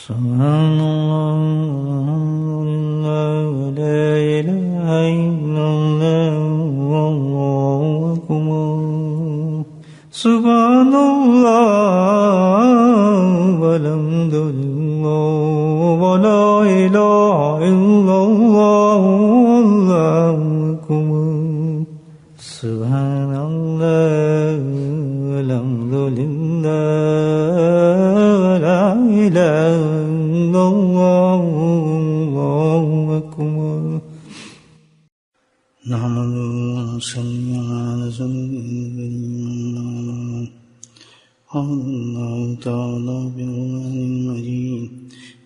سبحان اللہ لا الہ الا اللہ واللہ اکبر سبحان اللہ والحمد للہ ولا الہ الا اللہ واللہ اکبر سبحان اللہ والحمد للہ ولا الہ الا اللہ واللہ اکبر نحمده ونصلي على رسوله قال الله تعالى بالقرآن المجيد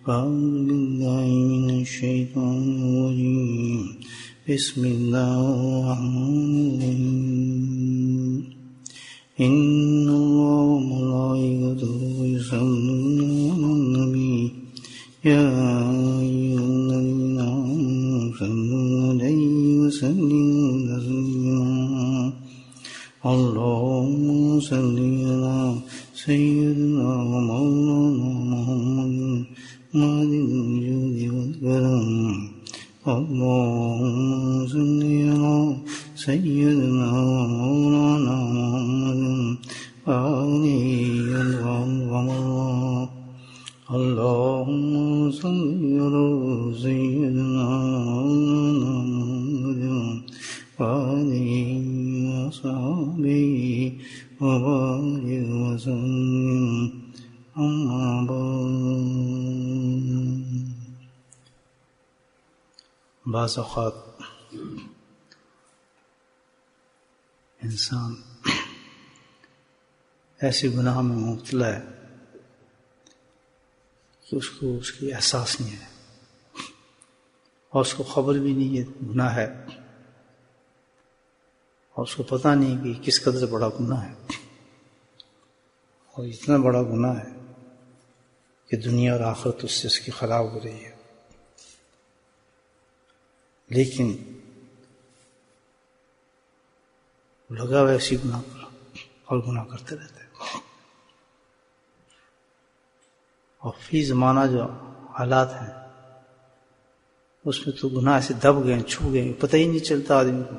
أعوذ بالله من الشيطان الرجيم بسم الله الرحمن الرحيم إن الله وملائكته يصلون على النبي يا أيها الذين آمنوا صلوا عليه وسلموا تسليما اللهم صل على سيدنا ومولانا محمد مهد الوجود والكرم اللهم صل على سيدنا ومولانا محمد وآله وصحبه اللهم صل على سيدنا ومولانا محمد وآله وصحبه وبارك وسلم أما بعد بعض اوقات انسان ایسے گناہ میں مبتلا ہے کہ اس کو اس کی احساس نہیں ہے اور اس کو خبر بھی نہیں ہے گناہ ہے اور اس کو پتہ نہیں کہ کس قدر بڑا گناہ ہے اور اتنا بڑا گناہ ہے کہ دنیا اور آخرت اس سے اس کی خراب ہو رہی ہے لیکن لگا ہوا اسی گناہ پر اور گناہ کرتے رہتے ہیں اور فی زمانہ جو حالات ہیں اس میں تو گناہ ایسے دب گئے چھو گئے پتہ ہی نہیں چلتا آدمی کو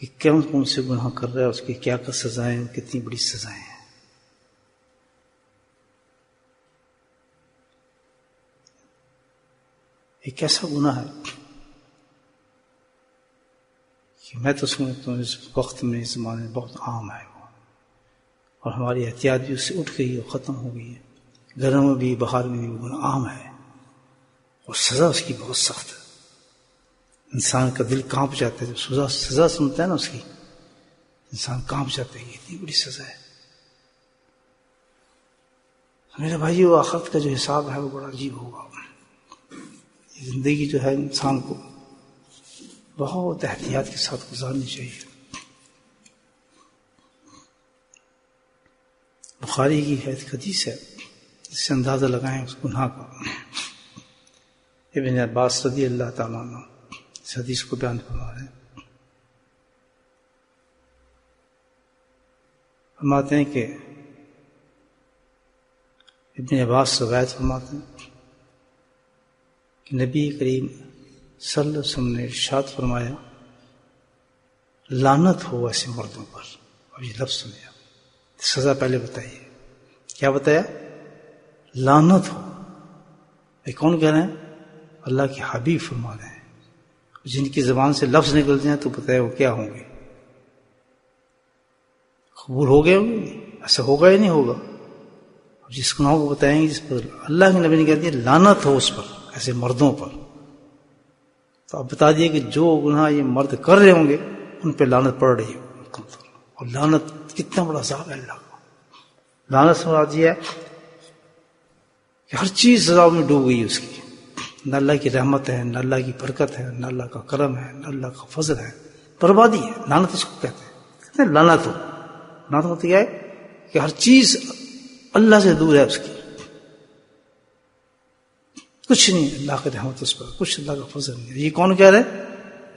کہ کون سے گناہ کر رہا ہے اس کی کیا کیا سزائیں کتنی بڑی سزائیں ہیں ایک ایسا گناہ ہے کہ میں تو سمجھتا ہوں اس وقت میں اس زمانے میں بہت عام ہے وہ اور ہماری احتیاط بھی اس سے اٹھ گئی اور ختم ہو گئی ہے گھروں میں بھی باہر میں بھی وہ گناہ عام ہے اور سزا اس کی بہت سخت ہے انسان کا دل کانپ جاتا ہے جب سزا سنتا ہے نا اس کی انسان کانپ جاتا ہے یہ اتنی بڑی سزا ہے میرے بھائی وہ آخرت کا جو حساب ہے وہ بڑا عجیب ہوگا زندگی جو ہے انسان کو بہت احتیاط کے ساتھ گزارنی چاہیے بخاری کی حدیث ہے جس سے اندازہ لگائیں اس گناہ کا ابن عباس رضی اللہ تعالیٰ عنہ اس حدیث کو بیان فرما رہے ہیں فرماتے ہیں کہ ابن عباس روایت فرماتے ہیں کہ نبی کریم صلی اللہ علیہ وسلم نے ارشاد فرمایا لعنت ہو ایسے مردوں پر اور یہ لفظ سنیا سزا پہلے بتائیے کیا بتایا لعنت ہو یہ کون کہہ رہے ہیں اللہ کے حبیب فرما رہے ہیں جن کی زبان سے لفظ نکلتے ہیں تو بتایا وہ کیا ہوں گے قبول ہو گئے ہوں گے ایسا ہوگا یا نہیں ہوگا جس گناہ کو بتائیں گے جس پر اللہ کے نبی نے کہہ دیا لعنت ہو اس پر ایسے مردوں پر تو آپ بتا دیے کہ جو گناہ یہ مرد کر رہے ہوں گے ان پہ لعنت پڑ رہی ہے اور لعنت کتنا بڑا عذاب ہے اللہ کا لعنت سے مراد یہ ہے کہ ہر چیز سزا میں ڈوب گئی اس کی نہ اللہ کی رحمت ہے نہ اللہ کی برکت ہے نہ اللہ کا کرم ہے نہ اللہ کا فضل ہے بربادی ہے لعنت اس کو کہتے ہیں لعنت ہو لعنت ہوتی ہے کہ ہر چیز اللہ سے دور ہے اس کی کچھ نہیں اللہ کی رحمت اس پر کچھ اللہ کا فضل نہیں یہ کون کہہ رہے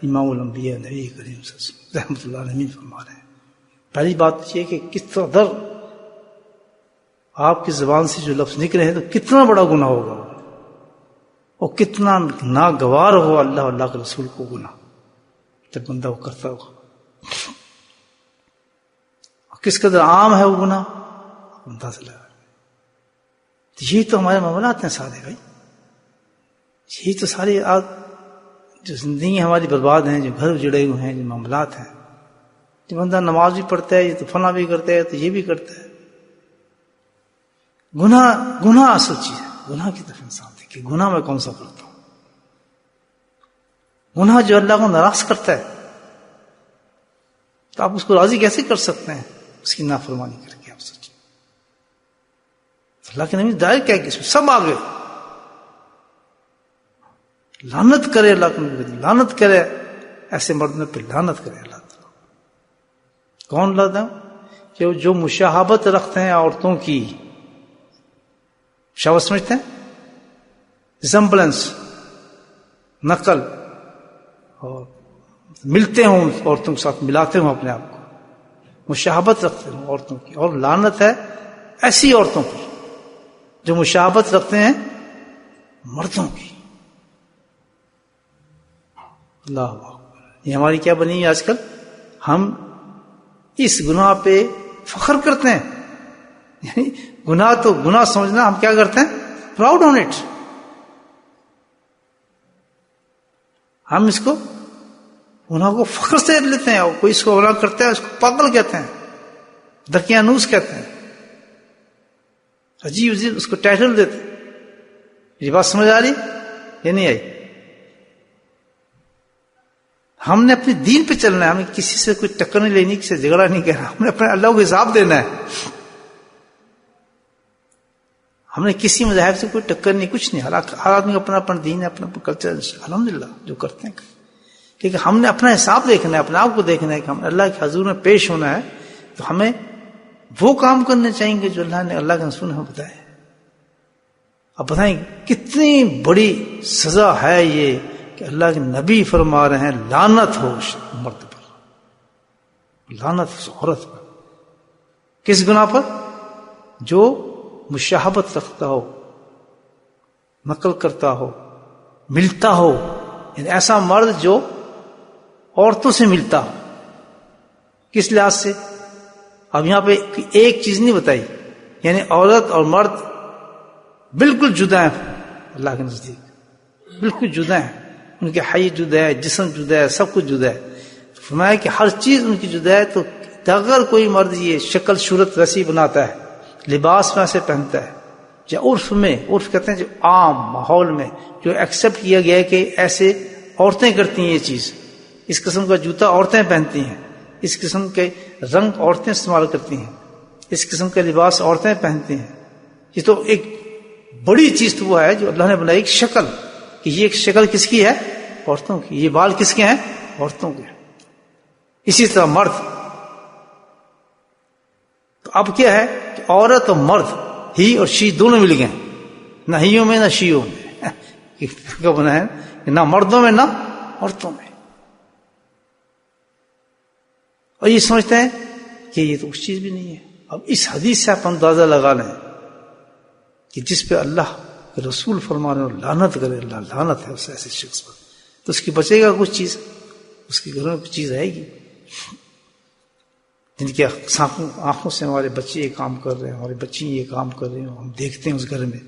امام الانبیاء نبی کریم صلی اللہ علیہ وسلم رحمۃ اللہ علیہ فرما رہے ہیں پہلی بات یہ کہ کس قدر آپ کی زبان سے جو لفظ نکلے ہیں تو کتنا بڑا گناہ ہوگا، اور کتنا ناگوار ہو اللہ اور اللہ کے رسول کو گناہ جب بندہ وہ کرتا ہوگا، اور کس قدر عام ہے وہ گناہ اندازہ لگا۔ یہی تو ہمارے معاملات ہیں سارے بھائی، یہی تو ساری جو زندگی ہماری برباد ہیں، جو گھر جڑے ہوئے ہیں، جو معاملات ہیں، جو بندہ نماز بھی پڑھتا ہے، یہ تو فلاں بھی کرتا ہے، تو یہ بھی کرتا ہے۔ گناہ اصل چیز ہے، گناہ کی طرف انسان دیکھے، گناہ میں کون سا کرتا ہوں، گناہ جو اللہ کو ناراض کرتا ہے، تو آپ اس کو راضی کیسے کر سکتے ہیں؟ اس کی نافرمانی کر کے آپ سوچیں۔ اللہ کے نبی دائر کیا کہ اس میں سب آگے لعنت کرے، اللہ کے نبی لعنت کرے، ایسے مردوں پہ لعنت کرے اللہ تعالیٰ۔ کون لعنت ہے؟ کہ جو مشاہبت رکھتے ہیں عورتوں کی، شاوت سمجھتے ہیں، ریزمبلنس، نقل، اور ملتے ہوں عورتوں کے ساتھ، ملاتے ہوں اپنے آپ کو، مشاہبت رکھتے ہوں عورتوں کی، اور لعنت ہے ایسی عورتوں پر جو مشاہبت رکھتے ہیں مردوں کی۔ اللہ اکبر، یہ ہماری کیا بنی ہے آج کل؟ ہم اس گناہ پہ فخر کرتے ہیں، یعنی گناہ تو گناہ سمجھنا، ہم کیا کرتے ہیں؟ Proud on it. ہم اس کو گناہ کو فخر سے لیتے ہیں، اور کوئی اس کو گناہ کرتا ہے اس کو پاگل کہتے ہیں، دقیانوس کہتے ہیں، عجیب عجیب اس کو ٹائٹل دیتے ہیں۔ یہ بات سمجھ آ رہی یہ نہیں آئی؟ ہم نے اپنے دین پہ چلنا ہے، ہمیں کسی سے کوئی ٹکر نہیں لینی، کسی سے جھگڑا نہیں کرنا، ہم نے اپنے اللہ کو حساب دینا ہے۔ ہم نے کسی مذہب سے کوئی ٹکر نہیں، کچھ نہیں، ہر آدمی کا اپنا اپنا دین ہے، اپنا اپنا کلچر، الحمدللہ جو کرتے ہیں، لیکن ہم نے اپنا حساب دیکھنا ہے، اپنے آپ کو دیکھنا ہے کہ ہم اللہ کے حضور میں پیش ہونا ہے، تو ہمیں وہ کام کرنے چاہیے گے جو اللہ نے، اللہ کے رسول نے ہمیں بتایا۔ اب بتائیں کتنی بڑی سزا ہے یہ کہ اللہ کے نبی فرما رہے ہیں لعنت ہو مرد پر، لعنت ہو عورت پر۔ کس گناہ پر؟ جو مشاہبت رکھتا ہو، نقل کرتا ہو، ملتا ہو، یعنی ایسا مرد جو عورتوں سے ملتا ہو۔ کس لحاظ سے؟ اب یہاں پہ ایک چیز نہیں بتائی، یعنی عورت اور مرد بالکل جدا ہیں اللہ کے نزدیک، بالکل جدا ہیں، ان کے حی جدا ہے، جسم جدا ہے، سب کچھ جدا ہے۔ فرمایا کہ ہر چیز ان کی جدا ہے، تو اگر کوئی مرد یہ شکل صورت ویسی بناتا ہے، لباس میں ایسے پہنتا ہے، یا عرف میں، عرف کہتے ہیں جو عام ماحول میں جو ایکسیپٹ کیا گیا ہے کہ ایسے عورتیں کرتی ہیں یہ چیز، اس قسم کا جوتا عورتیں پہنتی ہیں، اس قسم کے رنگ عورتیں استعمال کرتی ہیں، اس قسم کا لباس عورتیں پہنتی ہیں، یہ تو ایک بڑی چیز تو وہ ہے جو اللہ نے بنائی، ایک شکل، کہ یہ ایک شکل کس کی ہے؟ عورتوں کی۔ یہ بال کس کے ہیں؟ عورتوں کے۔ اسی طرح مرد، تو اب کیا ہے کہ عورت اور مرد، ہی اور شی دونوں مل گئے، نہ ہیوں میں نہ شیوں میں، کیا بنا ہے؟ نہ مردوں میں نہ عورتوں میں۔ اور یہ سمجھتے ہیں کہ یہ تو اس چیز بھی نہیں ہے۔ اب اس حدیث سے آپ اندازہ لگا لیں کہ جس پہ اللہ کے رسول فرما رہے ہیں لعنت کرے، اللہ لعنت ہے اس ایسے شخص پر، تو اس کی بچے گا کچھ چیز، اس کے گھروں میں کچھ چیز آئے گی، جن کی آنکھوں سے ہمارے بچے یہ کام کر رہے ہیں، ہماری بچی یہ کام کر رہے ہیں، ہم دیکھتے ہیں اس گھر میں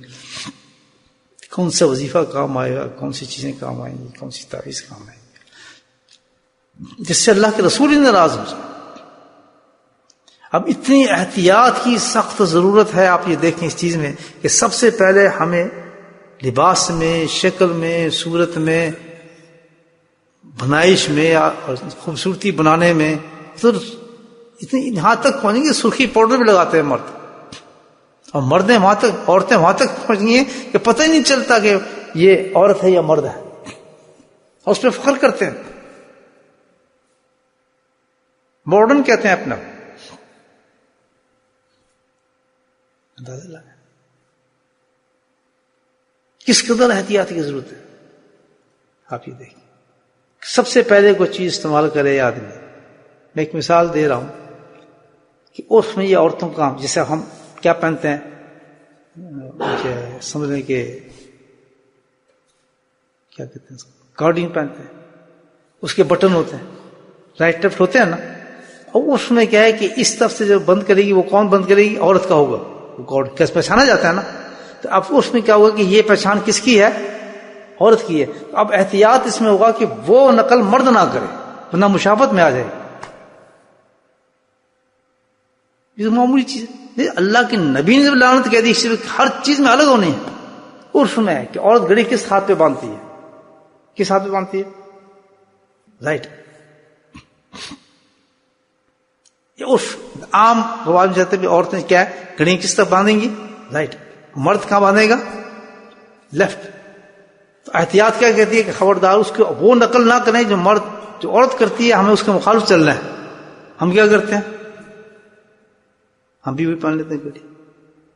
کون سا وظیفہ کام آئے گا، کون سی چیزیں کام آئیں گی، کون سی تعویذ کام آئیں گی، جس سے اللہ کے رسول ہی ناراض ہو جائے۔ اب اتنی احتیاط کی سخت ضرورت ہے، آپ یہ دیکھیں اس چیز میں کہ سب سے پہلے ہمیں لباس میں، شکل میں، صورت میں، بنائش میں، اور خوبصورتی بنانے میں، تو اتنی یہاں تک پہنچیں گے سرخی پاؤڈر بھی لگاتے ہیں مرد، اور مردیں وہاں تک، عورتیں وہاں تک پہنچ گئی ہیں کہ پتہ ہی نہیں چلتا کہ یہ عورت ہے یا مرد ہے، اور اس پہ فخر کرتے ہیں، ماڈرن کہتے ہیں اپنا۔ اندازہ لگا کس قدر احتیاط کی ضرورت ہے۔ آپ یہ دیکھیں، سب سے پہلے کوئی چیز استعمال کرے آدمی، میں ایک مثال دے رہا ہوں کہ عرف میں یہ عورتوں کا، جیسے ہم کیا پہنتے ہیں، سمجھ لیں کہ کیا کہتے ہیں کارڈنگ پہنتے ہیں، اس کے بٹن ہوتے ہیں، رائٹ لیفٹ ہوتے ہیں نا، اور اس میں کیا ہے کہ اس طرف سے جو بند کرے گی وہ کون بند کرے گی؟ عورت کا ہوگا، وہ کارڈ کیسے پہچانا جاتا ہے نا. تو اب اس میں کیا ہوگا کہ یہ پہچان کس کی ہے؟ عورت کی ہے. تو اب احتیاط اس میں ہوگا کہ وہ نقل مرد نہ کرے ورنہ مشابہت میں آ جائے. یہ تو معمولی چیز ہے. اللہ کے نبی نے جب لعنت کہہ دی ہر چیز میں الگ ہونے ہیں. عرف میں ہے کہ عورت گھڑی کس ہاتھ پہ باندھتی ہے؟ کس ہاتھ پہ باندھتی ہے؟ رائٹ. یہ عرف عام رواج میں جاتے ہیں عورتیں کیا ہے گھڑی کس طرح باندھیں گی؟ رائٹ. مرد کہاں باندھے گا؟ لیفٹ. تو احتیاط کیا کہتی ہے کہ خبردار اس کو وہ نقل نہ کریں جو عورت کرتی ہے، ہمیں اس کے مخالف چلنا ہے. ہم کیا کرتے ہیں؟ ہم بھی وہی پہن لیتے ہیں گھڑی.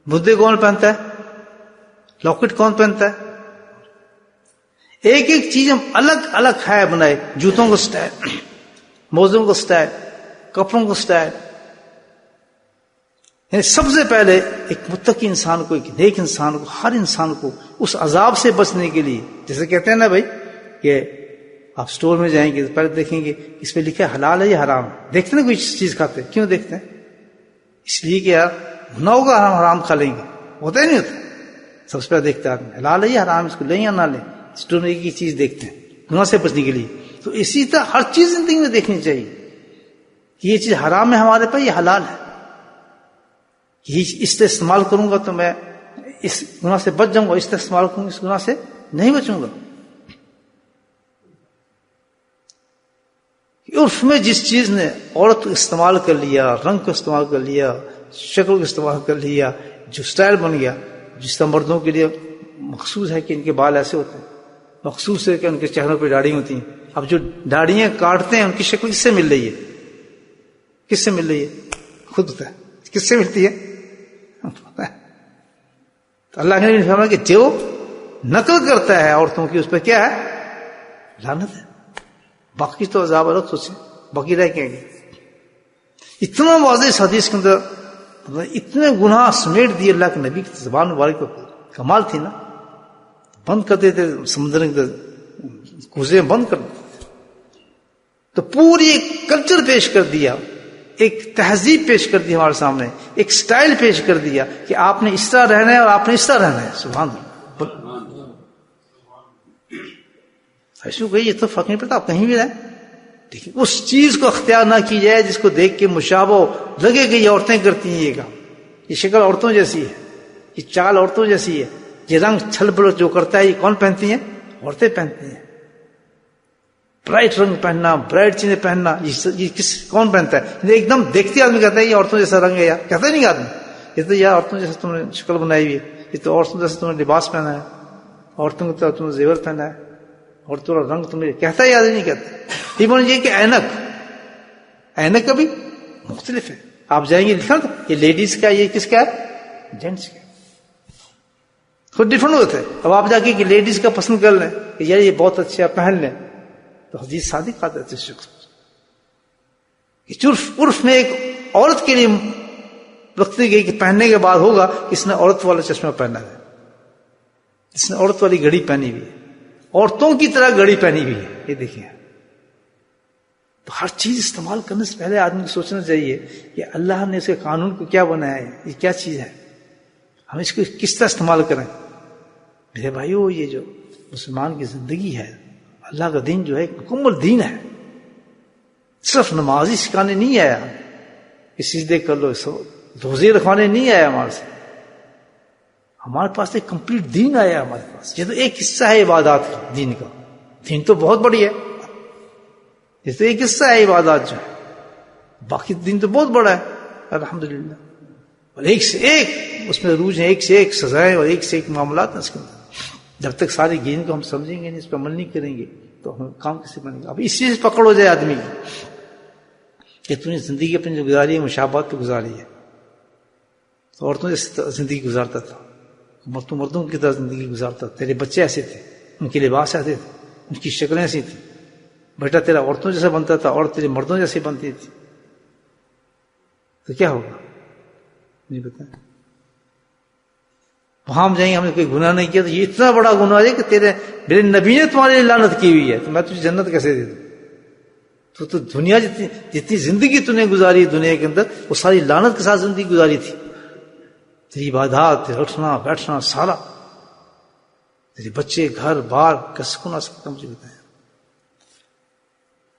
مدے کون پہنتا ہے؟ لاکٹ کون پہنتا ہے؟ ایک ایک چیز ہم الگ الگ ہے بنائے. جوتوں کو سٹائل، موزوں کو سٹائل، کپڑوں کو سٹائل. یعنی سب سے پہلے ایک متقی انسان کو، ایک نیک انسان کو، ہر انسان کو اس عذاب سے بچنے کے لیے، جیسے کہتے ہیں نا بھائی کہ آپ سٹور میں جائیں گے تو پہلے دیکھیں گے اس پہ لکھا ہے حلال ہے یا حرام ہے. دیکھتے ہیں نا کوئی چیز کھاتے کیوں دیکھتے ہیں؟ اس لیے کہ یار نہ ہوگا ہم حرام کھا لیں گے. ہوتا ہی نہیں ہوتا. سب سے پہلے دیکھتے ہیں آدمی حلال ہے یا حرام، اس کو لیں یا نہ لیں. سٹور میں ایک ہی چیز دیکھتے ہیں گناہ سے بچنے کے لیے. تو اسی طرح ہر چیز زندگی میں دیکھنی چاہیے کہ یہ چیز حرام ہے ہمارے پاس، یہ حلال ہے. یہ اس سے استعمال کروں گا تو میں اس گناہ سے بچ جاؤں گا، اس سے استعمال کروں گا اس گناہ سے نہیں بچوں گا. عرف میں جس چیز نے عورت کو استعمال کر لیا، رنگ کو استعمال کر لیا، شکل کو استعمال کر لیا، جو سٹائل بن گیا، جس طرح مردوں کے لیے مخصوص ہے کہ ان کے بال ایسے ہوتے ہیں، مخصوص ہے کہ ان کے چہروں پہ داڑھی ہوتی ہیں. اب جو داڑیاں کاٹتے ہیں ان کی شکل کس سے مل رہی ہے؟ کس سے مل رہی ہے؟ خود ہوتا ہے. کس سے ملتی ہے؟ تو اللہ نے فرمایا کہ جو نقل کرتا ہے عورتوں کی اس پہ کیا ہے؟ لعنت ہے. باقی تو عذاب الگ سوچیں، باقی رہ کے گے. اتنا واضح اس حدیث کے اندر اتنے گناہ سمیٹ دیے اللہ کے نبی کی زبان مبارک کو. کمال تھی نا. بند کر دیتے سمندر کوزے بند کر دیتے. تو پوری ایک کلچر پیش کر دیا، ایک تہذیب پیش کر دی ہمارے سامنے، ایک سٹائل پیش کر دیا کہ آپ نے اس طرح رہنا ہے اور آپ نے اس طرح رہنا ہے. سبحان اللہ. ایسے کہیے یہ تو فرق نہیں پڑتا، آپ کہیں بھی رہیں لیکن اس چیز کو اختیار نہ کی جائے جس کو دیکھ کے مشابہ لگے کہ یہ عورتیں کرتی ہیں یہ کام، یہ شکل عورتوں جیسی ہے، یہ چال عورتوں جیسی ہے، یہ رنگ چھل بڑ جو کرتا ہے یہ کون پہنتی ہیں؟ عورتیں پہنتی ہیں. برائٹ رنگ پہننا، برائٹ چیزیں پہننا، یہ کون پہنتا ہے؟ ایک دم دیکھتے آدمی کہتا ہے یہ عورتوں جیسا رنگ ہے یار. کہتا ہی نہیں آدمی یہ تو یار عورتوں جیسا تم نے شکل بنائی ہوئی ہے، یہ تو عورتوں جیسا تم نے لباس پہنا ہے، عورتوں کی طرح تم نے زیور پہنا ہے، عورتوں کا رنگ تم نے کہتا ہے. آدمی نہیں کہتا. یہ بول یہ کہ اینک کا بھی مختلف ہے. آپ جائیں گے لکھا یہ لیڈیز کا، یہ کس کا ہے؟ جینٹس کا. خود ڈفرنٹ ہوتا ہے. اب آپ جا کے کہ لیڈیز کا پسند کر لیں کہ یار یہ بہت اچھا پہن لیں تو حدیث صادق آتا ہے. شخص عرف میں ایک عورت کے لیے رکھتی گئی کہ پہننے کے بعد ہوگا اس نے عورت والا چشمہ پہنا ہے، اس نے عورت والی گھڑی پہنی ہوئی ہے، عورتوں کی طرح گھڑی پہنی ہوئی ہے. یہ دیکھیں تو ہر چیز استعمال کرنے سے پہلے آدمی کو سوچنا چاہیے کہ اللہ نے اس کے قانون کو کیا بنایا ہے، یہ کیا چیز ہے، ہم اس کو کس طرح استعمال کریں. میرے بھائیو یہ جو مسلمان کی زندگی ہے، اللہ کا دین جو ہے ایک مکمل دین ہے. صرف نمازی سکھانے نہیں آیا کہ سجدے کر لو، روزے رکھوانے نہیں آیا ہمارے سے. ہمارے پاس ایک کمپلیٹ دین آیا ہمارے پاس. یہ تو ایک حصہ ہے عبادات کا دین کا. دین تو بہت بڑی ہے، یہ تو ایک حصہ ہے عبادات جو ہے، باقی دین تو بہت بڑا ہے الحمدللہ. اور ایک سے ایک اس میں عروج ہیں، ایک سے ایک سزائیں اور ایک سے ایک معاملات ہیں اس کے اندر. جب تک سارے دین کو ہم سمجھیں گے نہیں، اس پہ عمل نہیں کریں گے تو ہم کام کیسے بنے گا. اب اس چیز پکڑ ہو جائے آدمی کہ تم نے زندگی اپنی جو گزاری ہے مشابہت پہ گزاری ہے. تو عورتوں جیسے زندگی گزارتا تھا، مردوں کی طرح زندگی گزارتا تھا. تیرے بچے ایسے تھے، ان کے لباس ایسے تھے، ان کی شکلیں ایسی تھیں. بیٹا تیرا عورتوں جیسا بنتا تھا اور تیرے مردوں جیسی بنتی تھی، تو کیا ہوگا؟ نہیں بتائیں. وہاں ہم جائیں گے ہم نے کوئی گناہ نہیں کیا تو یہ اتنا بڑا گناہ ہے کہ تیرے میرے نبی نے تمہارے لیے لعنت کی ہوئی ہے تو میں تجھے جنت کیسے دے دوں؟ تو دنیا جتنی زندگی تو نے گزاری دنیا کے اندر وہ ساری لعنت کے ساتھ زندگی گزاری تھی. تیری عبادات، تیرا اٹھنا بیٹھنا سارا، تیرے بچے، گھر بار، کس کو نہ سکتا مجھے بتائیں.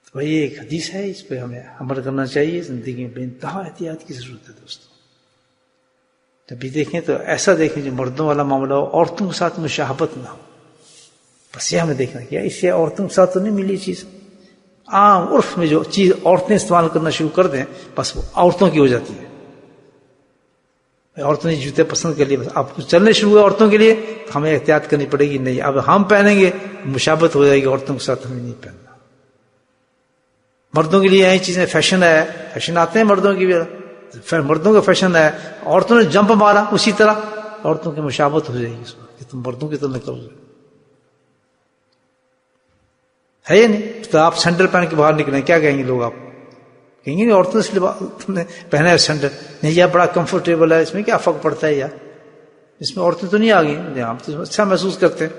تو بھائی ایک حدیث ہے، اس پہ ہمیں عمل کرنا چاہیے. زندگی میں بے انتہا احتیاط کی ضرورت ہے دوستوں. جب بھی دیکھیں تو ایسا دیکھیں جو مردوں والا معاملہ ہو، عورتوں کے ساتھ مشابہت نہ ہو. بس یہ ہمیں دیکھنا کیا اس سے عورتوں کے ساتھ تو نہیں ملی چیز. عام عرف میں جو چیز عورتیں استعمال کرنا شروع کر دیں بس وہ عورتوں کی ہو جاتی ہے. عورتوں نے جوتے پسند کر لیے، بس اب کچھ چلنے شروع ہوئے عورتوں کے لیے تو ہمیں احتیاط کرنی پڑے گی. نہیں اب ہم پہنیں گے مشابہت ہو جائے گی عورتوں کے ساتھ، ہمیں نہیں پہننا. مردوں کے لیے یہ چیزیں فیشن ہے، فیشن آتے ہیں مردوں کی بھی، مردوں کا فیشن ہے. عورتوں نے جمپ مارا اسی طرح عورتوں کی مشابہت ہو جائے گی اس میں کہ تم مردوں کی طرح نکل رہے ہے یا نہیں. تو آپ سینڈل پہن کے باہر نکلیں کیا کہیں گے لوگ؟ آپ کہیں گے عورتوں سے تم نے پہنا ہے سینڈل، نہیں یار بڑا کمفرٹیبل ہے، اس میں کیا فرق پڑتا ہے یار، اس میں عورتیں تو نہیں آ گئی، ہم تو اچھا محسوس کرتے ہیں.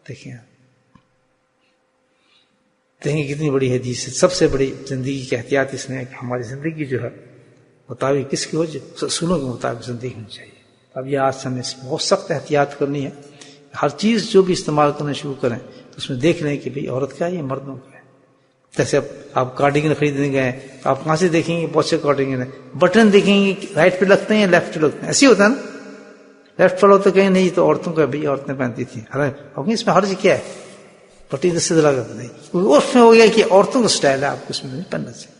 دیکھیں کتنی بڑی حدیث ہے. سب سے بڑی زندگی کی احتیاط اس نے کہ ہماری زندگی جو ہے مطابق کس کی ہو جائے، اصولوں کے مطابق زندگی ہونی چاہیے. اب یہ آج سے ہمیں بہت سخت احتیاط کرنی ہے. ہر چیز جو بھی استعمال کرنا شروع کریں تو اس میں دیکھ لیں کہ بھئی عورت کا ہے یا مردوں کا ہے. جیسے آپ کارڈیگن خریدنے گئے تو آپ کہاں سے دیکھیں گے بہت سے کارڈیگن ہیں، بٹن دیکھیں گے رائٹ پہ لگتے ہیں یا لیفٹ پہ لگتے ہیں. ایسے ہوتا ہے نا، لیفٹ پہ ہوتا کہیں نہیں تو عورتوں کا بھئی عورتیں پہنتی تھیں. اس میں حرج کیا ہے؟ پٹی دس سے لگا نہیں، اس میں ہو گیا کہ عورتوں کا سٹائل ہے، آپ کو اس میں نہیں پہننا چاہیے.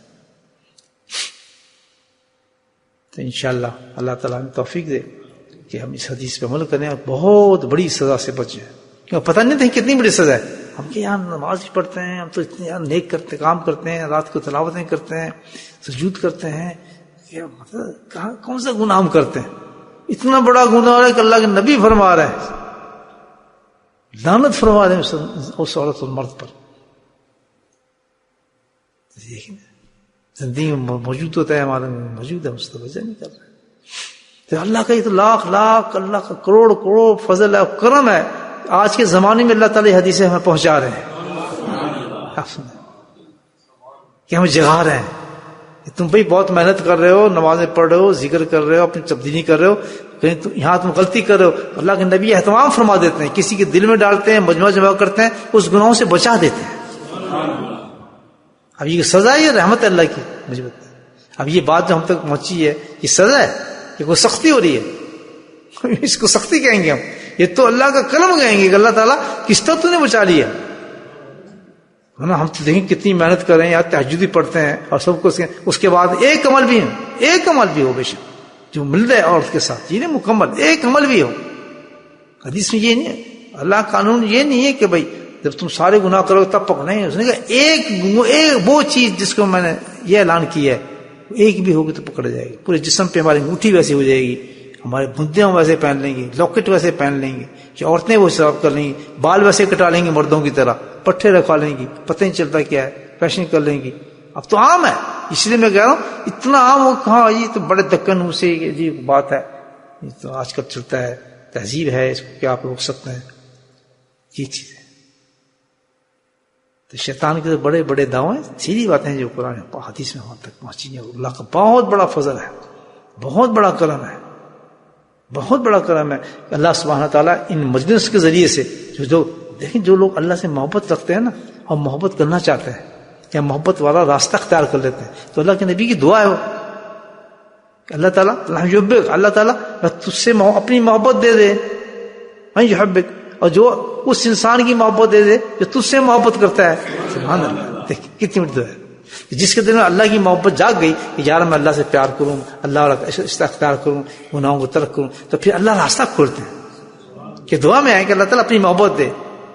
تو انشاءاللہ اللہ تعالیٰ ہمیں توفیق دے کہ ہم اس حدیث پہ عمل کریں اور بہت بڑی سزا سے بچیں. کیوں پتہ نہیں تھا کتنی بڑی سزا ہے. ہم کہ یار نماز ہی پڑھتے ہیں، ہم تو اتنے یار نیک کرتے کام کرتے ہیں، رات کو تلاوتیں کرتے ہیں، سجود کرتے ہیں، کیا مطلب کون سا گناہ ہم کرتے ہیں؟ اتنا بڑا گناہ ہے کہ اللہ کے نبی فرما رہے ہیں لعنت فرما رہے ہیں اس عورت اور مرد پر. زندگی میں موجود ہوتا ہے، ہمارے میں موجود ہے، اس توجہ نہیں کر رہے. تو اللہ کا یہ تو لاکھ لاکھ اللہ کا کروڑ کروڑ فضل ہے، کرم ہے. آج کے زمانے میں اللہ تعالی حدیثیں ہمیں پہنچا رہے ہیں. آپ سنیں کہ ہمیں جگا رہے ہیں کہ تم بھائی بہت محنت کر رہے ہو، نمازیں پڑھ رہے ہو، ذکر کر رہے ہو، اپنی تبدیلی کر رہے ہو، کہیں یہاں تم غلطی کر رہے ہو. اللہ کے نبی اہتمام فرما دیتے ہیں، کسی کے دل میں ڈالتے ہیں، مجمع جمع کرتے ہیں، اس گناہوں سے بچا دیتے ہیں. اب یہ سزا ہے یا رحمت اللہ کی؟ مجھے بتائیں. اب یہ بات جو ہم تک پہنچی ہے یہ سزا ہے کہ کوئی سختی ہو رہی ہے؟ اس کو سختی کہیں گے ہم؟ یہ تو اللہ کا کرم کہیں گے کہ اللہ تعالیٰ کس طرح تو نے بچا لیا. ہم تو دیکھیں کتنی محنت کر رہے ہیں، یا تہجدی پڑھتے ہیں اور سب کو اس کے بعد ایک عمل بھی ہو بے شک جو مل رہا ہے عورت کے ساتھ، یہ نہیں مکمل ایک عمل بھی ہو. حدیث میں یہ نہیں ہے، اللہ قانون یہ نہیں ہے کہ بھائی جب تم سارے گناہ کرو تب پکڑنا ہے. اس نے کہا ایک وہ چیز جس کو میں نے یہ اعلان کیا ہے ایک بھی ہوگی تو پکڑ جائے گی. پورے جسم پہ ہماری انگوٹھی ویسی ہو جائے گی، ہمارے بندے ہم ویسے پہن لیں گے، لاکٹ ویسے پہن لیں گے کہ عورتیں وہ حساب کر لیں گی، بال ویسے کٹا لیں گی مردوں کی طرح، پٹھے رکھوا لیں گی، پتہ نہیں چلتا کیا ہے، فیشن کر لیں گی. اب تو عام ہے، اس لیے میں کہہ رہا ہوں اتنا عام ہو کہاں، یہ تو بڑے دکن سے یہ بات ہے، یہ تو آج کل چلتا ہے، تہذیب ہے، اس کو کیا آپ روک سکتے ہیں؟ یہ چیز ہے. تو شیطان کے بڑے بڑے دعوے سیدھی باتیں جو قرآن حدیث میں وہاں تک پہنچی ہیں. اللہ کا بہت بڑا فضل ہے، بہت بڑا کرم ہے، بہت بڑا کرم ہے. اللہ سبحانہ تعالیٰ ان مجلس کے ذریعے سے جو دیکھیں جو لوگ اللہ سے محبت رکھتے ہیں نا اور محبت کرنا چاہتے ہیں یا محبت والا راستہ اختیار کر لیتے ہیں تو اللہ کے نبی کی دعا ہے وہ کہ اللہ تعالیٰ اللہ تعالیٰ تجھ سے اپنی محبت دے دے، یحبک، اور جو اس انسان کی محبت دے دے جو تجھ سے محبت کرتا ہے. سبحان اللہ، دیکھ کتنی بڑی دعا ہے. جس کے دل میں اللہ کی محبت جاگ گئی کہ یار میں اللہ سے پیار کروں، اللہ والا رشتہ اختیار کروں، گناہوں کو ترک کروں، تو پھر اللہ راستہ کھولتے ہیں کہ دعا میں آئے کہ اللہ تعالیٰ اپنی محبت دے.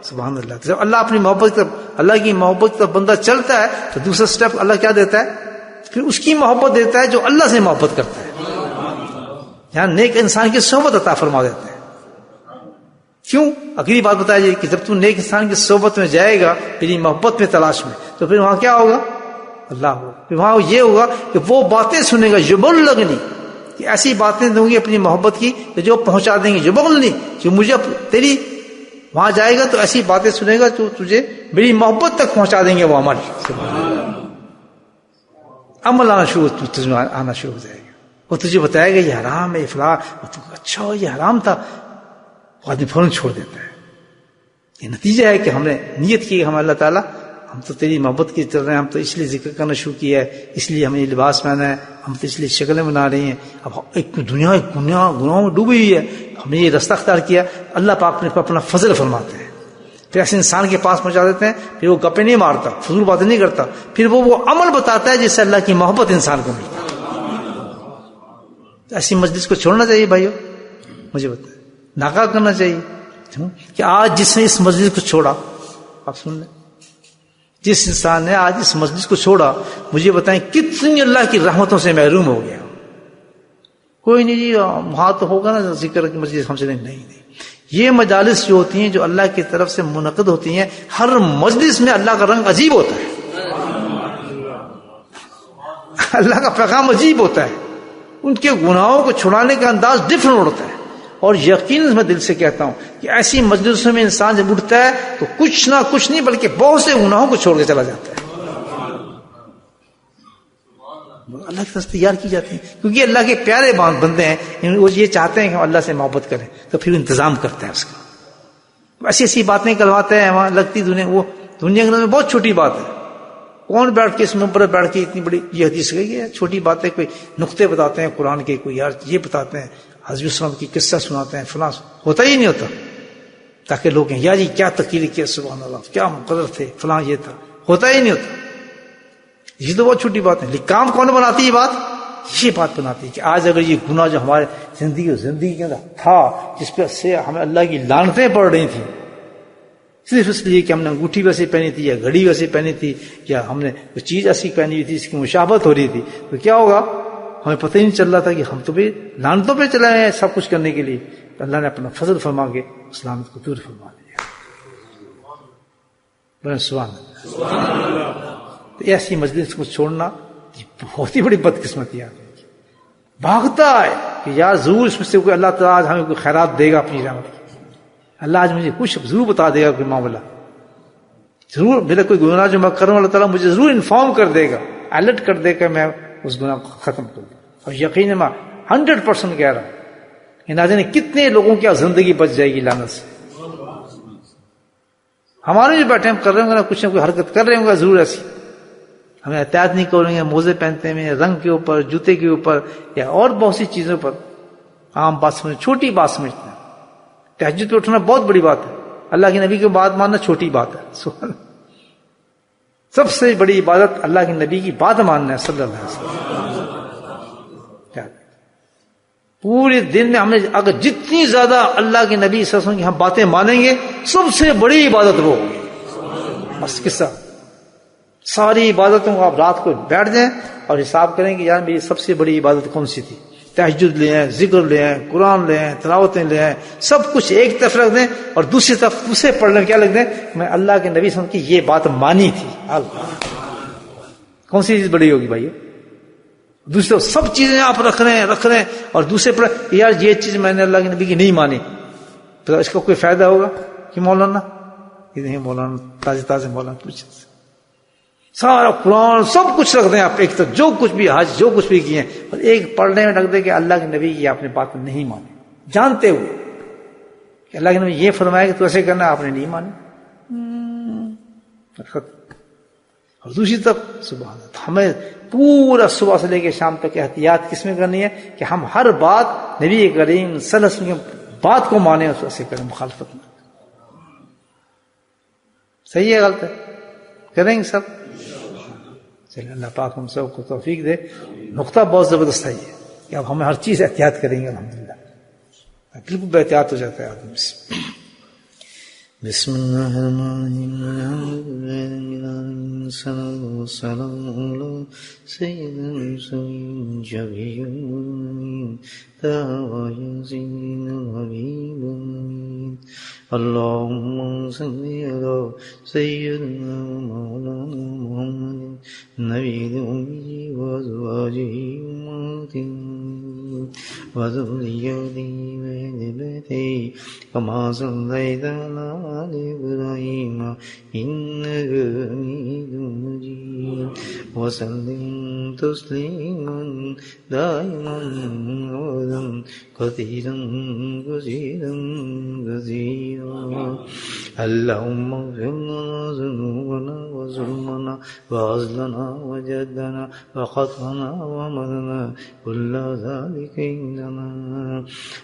سبحان اللہ. جب اللہ اپنی محبت اللہ کی محبت کا بندہ چلتا ہے تو دوسرا سٹیپ اللہ کیا دیتا ہے؟ پھر اس کی محبت دیتا ہے جو اللہ سے محبت کرتا ہے. یہاں نیک انسان کی صحبت عطا فرما دیتے ہیں. کیوں؟ اگلی بات بتائیے کہ جب تم نیک انسان کی صحبت میں جائے گا میری محبت میں تلاش میں، تو پھر وہاں کیا ہوگا؟ اللہ ہوگا. پھر وہاں یہ ہوگا کہ وہ باتیں سنے گا یبلغنی، کہ ایسی باتیں دوں گی اپنی محبت کی کہ جو پہنچا دیں گے، جو بغل نہیں، جو مجھے تیری وہاں جائے گا تو ایسی باتیں سنے گا جو تجھے میری محبت تک پہنچا دیں گے وہ عمل آنا شروع تجھ میں آنا شروع ہو جائے گا. وہ تجھے بتائے گا یہ حرام ہے، یہ فلاں، اچھا یہ حرام تھا، وہ آدمی فوراً چھوڑ دیتا ہے. یہ نتیجہ ہے کہ ہم نے نیت کی کہ ہم اللہ تعالیٰ ہم تو تیری محبت کی چل رہے ہیں، ہم تو اس لیے ذکر کرنا شروع کیا ہے، اس لیے ہمیں یہ لباس پہنا ہے، ہم تو اس لیے شکلیں بنا رہی ہیں. اب ایک دنیا گناہوں میں ڈوبی ہوئی ہے، ہم نے یہ رستہ اختیار کیا. اللہ پاک نے اپنا فضل فرماتے ہیں، پھر ایسے انسان کے پاس پہنچا دیتے ہیں، پھر وہ گپے نہیں مارتا، فضول باتیں نہیں کرتا، پھر وہ عمل بتاتا ہے جس سے اللہ کی محبت انسان کو ملتی ہے. ایسی مجلس کو چھوڑنا چاہیے بھائیو، مجھے بتائیں، ناکا کرنا چاہیے کہ آج جس نے اس مجلس کو چھوڑا، آپ سن لیں، جس انسان نے آج اس مجلس کو چھوڑا، مجھے بتائیں کتنی اللہ کی رحمتوں سے محروم ہو گیا. کوئی نہیں جی وہاں تو ہوگا نا ذکر کی مجلس، ہم سے نہیں. یہ مجالس جو ہوتی ہیں جو اللہ کی طرف سے منعقد ہوتی ہیں، ہر مجلس میں اللہ کا رنگ عجیب ہوتا ہے، اللہ کا پیغام عجیب ہوتا ہے، ان کے گناہوں کو چھڑانے کا انداز ڈفرنٹ ہوتا ہے. اور یقیناً میں دل سے کہتا ہوں کہ ایسی مجلسوں میں انسان جب اٹھتا ہے تو کچھ نہ کچھ نہیں بلکہ بہت سے گناہوں کو چھوڑ کے چلا جاتا ہے. اللہ کی طرف تیار کی جاتی ہیں کیونکہ اللہ کے پیارے بندے ہیں، وہ یہ چاہتے ہیں کہ ہم اللہ سے محبت کریں، تو پھر انتظام کرتے ہیں اس کا. ایسی ایسی باتیں کرواتے ہیں وہاں لگتی دنیا، وہ دنیا کے اندر بہت چھوٹی بات ہے. کون بیٹھ کے اس ممبر بیٹھ کے اتنی بڑی یہ حدیث گئی ہے، چھوٹی باتیں کوئی نقطے بتاتے ہیں قرآن کے، کوئی یار یہ بتاتے ہیں حضرت السلام کی قصہ سناتے ہیں، فلاں ہوتا ہی نہیں ہوتا تاکہ لوگ کہیں یا جی کیا تقریر کیا، سبحان اللہ کیا مقرر تھے، فلاں یہ تھا، ہوتا ہی نہیں ہوتا. یہ تو بہت چھوٹی بات ہے. کام کون بناتی ہے بات؟ یہ بات بناتی ہے کہ آج اگر یہ گناہ جو ہمارے زندگی کے اندر تھا، جس پہ سے ہمیں اللہ کی لعنتیں پڑ رہی تھیں، صرف اس لیے کہ ہم نے انگوٹھی ویسی پہنی تھی یا گھڑی ویسی پہنی تھی یا ہم نے کوئی چیز ایسی پہنی ہوئی تھی اس کی مشابہت ہو رہی تھی، تو کیا ہوگا؟ ہمیں پتہ ہی نہیں چل رہا تھا کہ ہم تو بھی لعنتوں پہ چلے ہیں سب کچھ کرنے کے لیے. اللہ نے اپنا فضل فرما کے اسلام کو دور فرما دیا. سبحان اللہ. تو ایسی مجلس کو چھوڑنا بہت ہی بڑی بدقسمتی ہے. بھاگتا ہے کہ یار ضرور اس میں سے کوئی اللہ تعالیٰ آج ہمیں کوئی خیرات دے گا اپنی رحمت کی، اللہ آج مجھے کچھ ضرور بتا دے گا، کوئی معاملہ ضرور، میرا کوئی گناہ جو میں کروں اللہ تعالیٰ مجھے ضرور انفارم کر دے گا، الرٹ کر دے گا، میں اس گناہ کو ختم کر دوں. اور یقین میں 100% کہہ رہا ہوں کہ نہ جانے کتنے لوگوں کی زندگی بچ جائے گی لعنت سے. ہمارے بھی بیٹھے ہم کر رہے ہوں گے نا کچھ نہ کوئی حرکت کر رہے ہوں گے ضرور ایسی، ہمیں احتیاط نہیں کریں گے، موزے پہنتے ہیں رنگ کے اوپر، جوتے کے اوپر یا اور بہت سی چیزوں پر. عام بات سمجھ، چھوٹی بات سمجھتے ہیں. تہجد پہ اٹھنا بہت بڑی بات ہے، اللہ کے نبی کی بات ماننا چھوٹی بات ہے. سب سے بڑی عبادت اللہ کے نبی کی بات ماننا ہے صلی اللہ علیہ وسلم. پورے دن میں ہم نے اگر جتنی زیادہ اللہ کے نبی صلی اللہ علیہ وسلم کی ہم باتیں مانیں گے، سب سے بڑی عبادت وہ ہوگی. بس قصہ ساری عبادتوں کو آپ رات کو بیٹھ جائیں اور حساب کریں کہ یار میری سب سے بڑی عبادت کون سی تھی. تہجد لے آئیں، ذکر لے آئیں، قرآن لے آئیں، تلاوتیں لے آئیں، سب کچھ ایک طرف رکھ دیں اور دوسری طرف اسے پڑھ لیں. کیا لکھ دیں؟ میں اللہ کے نبی صلی اللہ علیہ وسلم کی یہ بات مانی تھی. اللہ کون سی چیز بڑی ہوگی بھائی؟ دوسرے سب چیزیں آپ رکھ رہے ہیں اور دوسرے پر یار یہ چیز میں نے اللہ کے نبی کی نہیں مانی، تو اس کا کوئی فائدہ ہوگا کہ مولانا یہ نہیں، مولانا تازے مولانا کچھ سارا قرآن سب کچھ رکھ دیں آپ ایک طرف، جو کچھ بھی حج جو کچھ بھی کیے ہیں، اور ایک پڑھنے میں رکھ دیں کہ اللہ کے نبی کی آپ نے بات نہیں مانی، جانتے ہوئے کہ اللہ کے نبی یہ فرمایا کہ تو ایسے کرنا، آپ نے نہیں مانی. اور دوسری طرف سبحان اللہ، ہمیں پورا صبح سے لے کے شام تک احتیاط کس میں کرنی ہے کہ ہم ہر بات نبی کریم صلی اللہ علیہ وسلم کی بات کو مانیں، اس سے کریں، مخالفت نہ. صحیح ہے غلط ہے؟ کریں گے سب. چلے اللہ پاک ہم سب کو توفیق دے. نقطہ بہت زبردست ہے یہ کہ اب ہمیں ہر چیز احتیاط کریں گے الحمدللہ، بالکل بے احتیاط ہو جاتا ہے آدمی سے. بسم اللہ الرحمن الرحیم. سلام علی سیدنا جبیع تاوازین حبیب اللہم صلی علی سیدنا مولانا محمد نبی امی و ازواجہ امہات وذريته وأهل بيته كما صليت على آل إبراهيم إنك حميد مجيد وسلم تسليما دائما أبدا كثيرا كثيرا كثيرا. اللهم اغفر لنا ذنوبنا وظلمنا وعزلنا وجدنا وخطأنا ومدنا كل ذلك عندنا.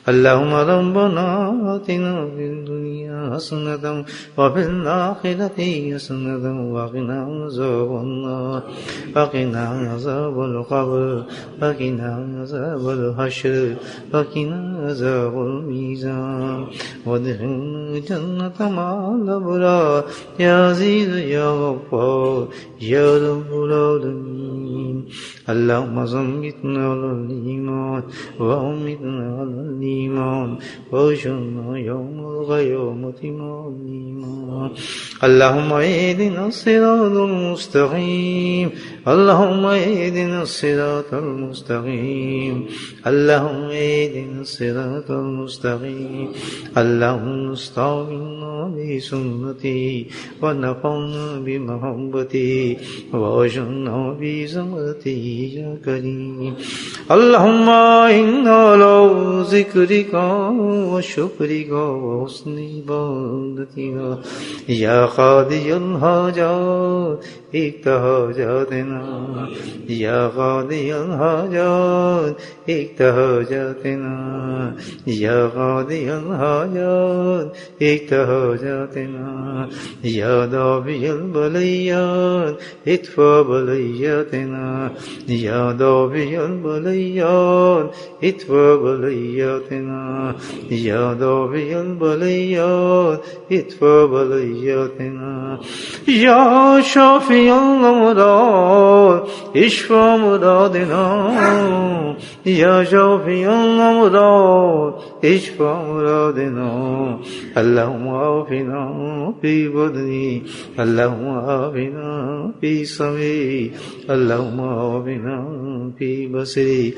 اللهم ربنا آتنا في الدنيا حسنة وفي الآخرة حسنة وقنا عذاب النار وقنا عذاب القبر وقنا عذاب الحشر وقنا عذاب الميزان وادخلنا الجنة مع الأبرار يا عزيز يا غفار يا رب العالمين. اللهم ثبتنا على الإيمان وأمتنا على الإيمان واحشرنا يوم القيامة مع الإيمان. اللهم اهدنا الصراط المستقيم اللهم اهدنا الصراط المستقيم اللهم اهدنا الصراط المستقيم. اللهم استعملنا بسنتي ونفعنا بمحبتي وأجرنا بزمرتي يا كريم. اللهم إنا على ذكرك وشكرك وحسن عبادتك يا قاضي الحاجات اقضِ حاجاتنا يا قاضي الحاجات اقضِ حاجاتنا يا قاضي الحاجات اقضِ حاجاتنا يا دافع البليات ادفع بلياتنا يا دافع البليات ادفع بلياتنا يا دافع البليات ادفع بلياتنا يا شافي الأمراض اشفى مرادنا يا شافي الأمراض اشفى مرادنا. اللهم عافنا في بدني اللهم عافنا في سمعي اللهم عافنا في بصري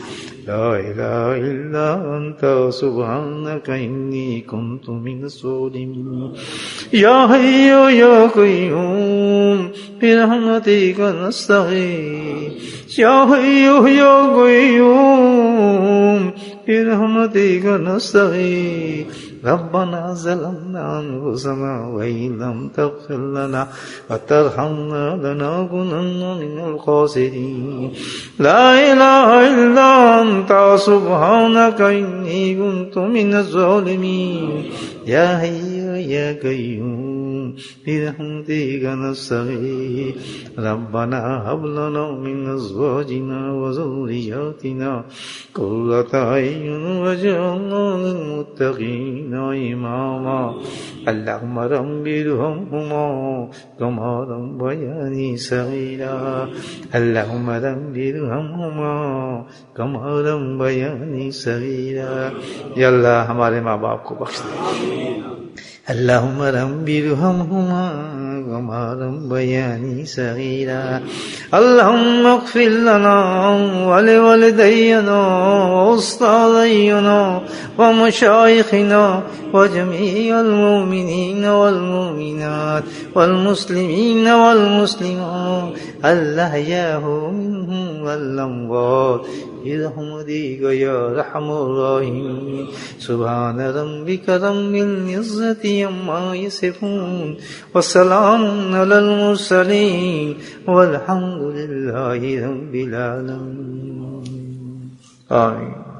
لا إله إلا أنت سبحانك إني كنت من الظالمين. يا حي يا قيوم برحمتك نستغيث يا حي يا قيوم برحمتك نستغيث. ربنا ظلمنا أنفسنا وإن لم تغفر لنا وترحمنا لنكونن من الخاسرين. لا إله إلا أنت سبحانك إني كنت من الظالمين. يا حي يا قيوم برحمتك نستغيث. ربنا هب لنا من أزواجنا وذرياتنا قرة أعين واجعلنا للمتقين إماما. اللهم رب ارحمهما كما ربياني صغيرا اللهم رب ارحمهما كما ربياني صغيرا. یا اللہ ہمارے ماں باپ کو بخش دے. اللهم رب ارحمهما كما ربياني صغيرا. اللهم اغفر لنا ولوالدينا وأستاذينا ومشايخنا وجميع المؤمنين والمؤمنات والمسلمين والمسلمات الأحياء منهم والأموات برحمتك يا أرحم الراحمين. سبحان ربك رب العزة عما يصفون وسلام على المرسلين والحمد لله رب العالمين. آمين.